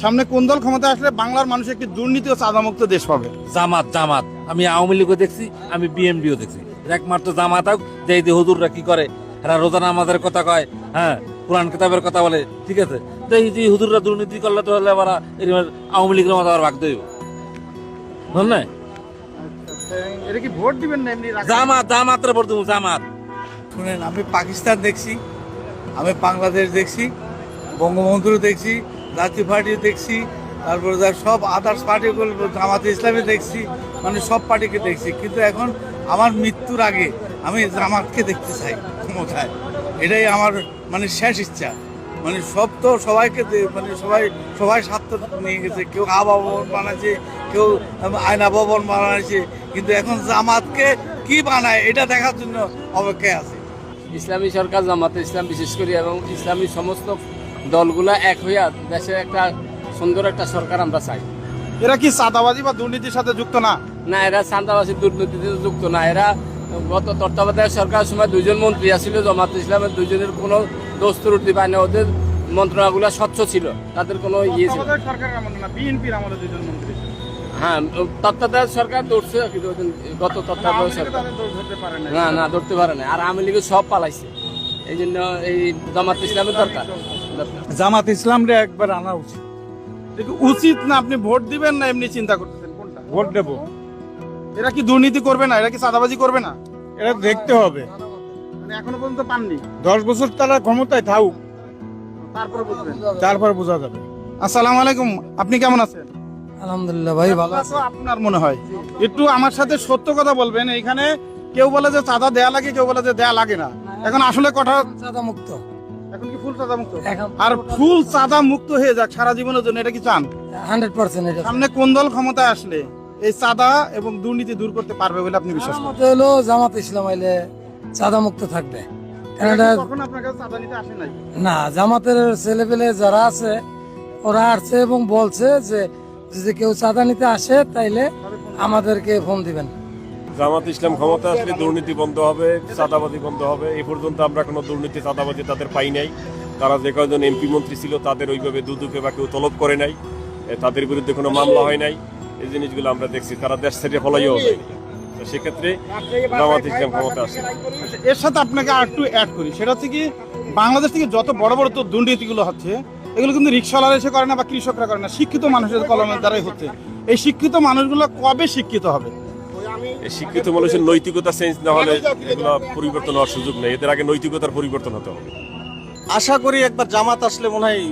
সামনে কোন দল ক্ষমতা আসলে বাংলার মানুষ একটি দুর্নীতি ও চাঁদামুক্ত দেশ পাবে? জামাত জামাত। আমি আওয়ামী লীগও দেখছি, আমি বিএনপিও দেখছি। একমাত্র জামাত হোক, যে এই যে হুজুররা কি করে, এরা রোজানা আমাদের কথা কয়, হ্যাঁ কোরআন কিতাবের কথা বলে, ঠিক আছে। তো এই যে হুজুররা দুর্নীতি করলে তো হলে আবার আওয়ামী লীগের মতো আবার ভাগ দেব, বুঝলেন? এটা কি ভোট দিবেন না এমনি? জামাত জামাতের ভোট দেবো, জামাত। শুনেন, আমি পাকিস্তান দেখছি, আমি বাংলাদেশ দেখছি, বঙ্গবন্ধু দেখছি, জাতীয় পার্টি দেখছি, তারপরে সব আদার্স পার্টিগুলো, জামাতে ইসলামী দেখছি, মানে সব পার্টিকে দেখছি। কিন্তু এখন আমার মৃত্যুর আগে আমি জামাতকে দেখতে চাই ক্ষমতায়। এটাই আমার মানে শেষ ইচ্ছা। মানে সব তো সবাইকে মানে সবাই স্বার্থ নিয়ে গেছে। কেউ আবা ভবন বানাচ্ছে, কেউ আয়না ভবন বানাচ্ছে, কিন্তু এখন জামাতকে কি বানায় এটা দেখার জন্য অপেক্ষায় আছে। ইসলামী সরকার, জামাতে ইসলাম বিশেষ করে এবং ইসলামী সমস্ত দলগুলা এক হইয়া দেশে একটা সুন্দর একটা সরকার আমরা চাই। এরা কি চাঁদাবাজি বা দুর্নীতির সাথে যুক্ত না? না, এরা চাঁদাবাজি দুর্নীতিতে যুক্ত না। এরা গত তত্ত্বাবধায়ক সরকারের সময় 2জন মন্ত্রী আসছিল, জামাতে ইসলামের 2জনের কোনো দোষ ত্রুটি পায় না। ওদের মন্ত্রণালয়গুলো স্বচ্ছ ছিল, তাদের কোনো ইয়ে ছিল। সরকারের আমলে না, বিএনপির আমলে 2জন মন্ত্রী ছিল। হ্যাঁ, তত্ত্বাবধায়ক সরকার ধরছে, কিন্তু গত তত্ত্বাবধায়ক সরকার ধরতে পারে না। না ধরতে পারে না। আর আওয়ামী লীগের সব পালাইছে, এই জন্য এই জামাতে ইসলামের দরকার। জামাত ইসলামরে একবার আনা উচিত। উচিত না? আপনি ভোট দিবেন না এমনি চিন্তা করতেছেন কোনটা? ভোট দেব। এরা কি দুর্নীতি করবে না? এরা কি চাঁদাবাজি করবে না? এটা দেখতে হবে। মানে এখনো পর্যন্ত পাননি। 10 বছর তারা ক্ষমতায় থাকুক, তারপরে বুঝবেন, তারপর বোঝা যাবে। আসসালামু আলাইকুম, আপনি কেমন আছেন? আলহামদুলিল্লাহ ভাই, ভালো তো আপনার মনে হয় একটু আমার সাথে সত্য কথা বলবেন। এইখানে কেউ বলে যে চাঁদা দেয়া লাগে, কেউ বলে যে দেয়া লাগে না। এখন আসলে কথা, চাঁদা মুক্ত। এখন কি ফুল চাঁদা মুক্ত? এখন আর ফুল চাঁদা মুক্ত হয়ে যাক সারা জীবনের জন্য, এটা কি চান? 100% এটা সামনে কোন দল ক্ষমতায় আসলে এই চাঁদা এবং দুর্নীতি দূর করতে পারবে বলে আপনি বিশ্বাস করেন? মতে হলো জামাত ইসলাম আইলে চাঁদা মুক্ত থাকবে। কারণ এটা কখন আপনার কাছে চাঁদা নিতে আসে নাই? না, জামাতের ছেলেপেলে যারা আছে ওরা আসছে এবং বলছে যে যদি কেউ চাঁদা নিতে আসে তাইলে আমাদেরকে ফোন দিবেন। জামাত ইসলাম ক্ষমতা আসলে দুর্নীতি বন্ধ হবে, চাঁদাবাজি বন্ধ হবে। এই পর্যন্ত আমরা কোনো দুর্নীতি চাঁদাবাজি তাদের পাই নাই। তারা যে কয়জন এমপি মন্ত্রী ছিল তাদের ওইভাবে দুদকে বা কেউ তলব করে নাই, তাদের বিরুদ্ধে কোনো মামলা হয় নাই। এই জিনিসগুলো আমরা দেখছি। তারা দেশ ছেড়ে ফলাইও নাই। তো সেক্ষেত্রে জামাত ইসলাম ক্ষমতা আসে। এর সাথে আপনাকে আর একটু অ্যাড করি, সেটা হচ্ছে কি বাংলাদেশ থেকে যত বড় বড় তো দুর্নীতিগুলো হচ্ছে, এগুলো কিন্তু রিক্সাওয়ালা এসে করে না বা কৃষকরা করে না, শিক্ষিত মানুষের কলমের দ্বারাই হচ্ছে। এই শিক্ষিত মানুষগুলো কবে শিক্ষিত হবে? এই শিক্ষিত মানুষের নৈতিকতা চেঞ্জ না হলে এগুলো পরিবর্তন হওয়ার সুযোগ নেই। এদের আগে নৈতিকতার পরিবর্তন হতে হবে। আশা করি একবার জামাত আসলে মনে হয়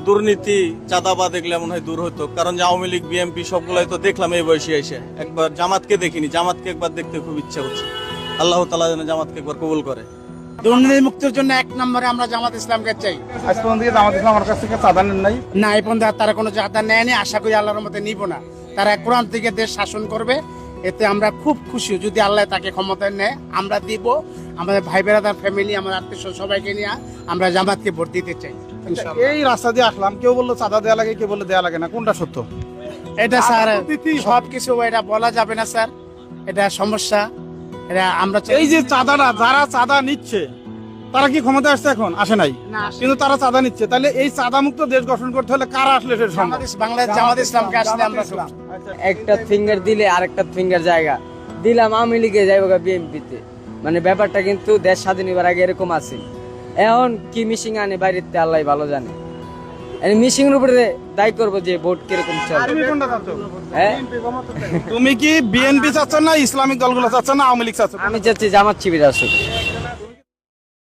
দুর্নীতি চাঁদাবাদ এগুলো মনে হয় দূর হতো। কারণ যে আওয়ামী লীগ বিএনপি সবগুলাই তো দেখলাম এই বয়সে এসে, একবার জামাতকে দেখিনি। জামাতকে একবার দেখতে খুব ইচ্ছা হচ্ছে। আল্লাহ তাআলা যেন জামাতকে একবার কবুল করে। দুর্নীতি মুক্তির জন্য 1 নম্বরে আমরা জামাত ইসলামকে চাই। আজ পর্যন্ত কি জামাত ইসলাম আমার কাছ থেকে চাঁদা নেন নাই? না, এই পর্যন্ত তারা কোনো চাঁদা নেয়নি। আশা করি আল্লাহর মতে নিব না। তারা কোরআন থেকে দেশ শাসন করবে, এতে আমরা খুব খুশি। যদি আল্লাহ তাকে ক্ষমতায় নেয় আমরা দিব। আমাদের ভাই বেড়াদার ফ্যামিলি, আমাদের আত্মীয় সবাইকে নিয়ে আমরা জামাতকে ভোট দিতে চাই ইনশাআল্লাহ। এই রাস্তা দিয়ে আসলাম, কেউ বললো চাঁদা দেয়া লাগে, কেউ বললো দেয়া লাগে না, কোনটা সত্য? এটা স্যার সবকিছু এটা বলা যাবে না স্যার, এটা সমস্যা। এটা আমরা চাই। এই যে চাঁদাটা, যারা চাঁদা নিচ্ছে তারা কি ক্ষমতা আসছে? এখন আসে নাই, কিন্তু তারা চাঁদা নিচ্ছে। তাহলে এই চাঁদা মুক্ত দেশ গঠন করতে হলে কারা আসলে সেটা সম্ভব? বাংলাদেশ জামাত ইসলামকে আসলে আমরা একটা ফিঙ্গার দিলে আরেকটা ফিঙ্গার জায়গা দিলাম আওয়ামী লীগে যাইব বিএনপিতে। মানে ব্যাপারটা কিন্তু দেশ স্বাধীন হবার আগে এরকম আছে। এখন কি মিশিং আনে বাইরেতে আল্লাহ ভালো জানে। মিশিং এর উপরে দায়ী করবো যে ভোট কিরকম চলে। তুমি কোনটা চাচ্ছ? হ্যাঁ, তুমি কি বিএনপি চাচ্ছ না ইসলামিক দলগুলো চাচ্ছ না আওয়ামী লীগ চাচ্ছ? আমি চাচ্ছি জামাত শিবির আসুক।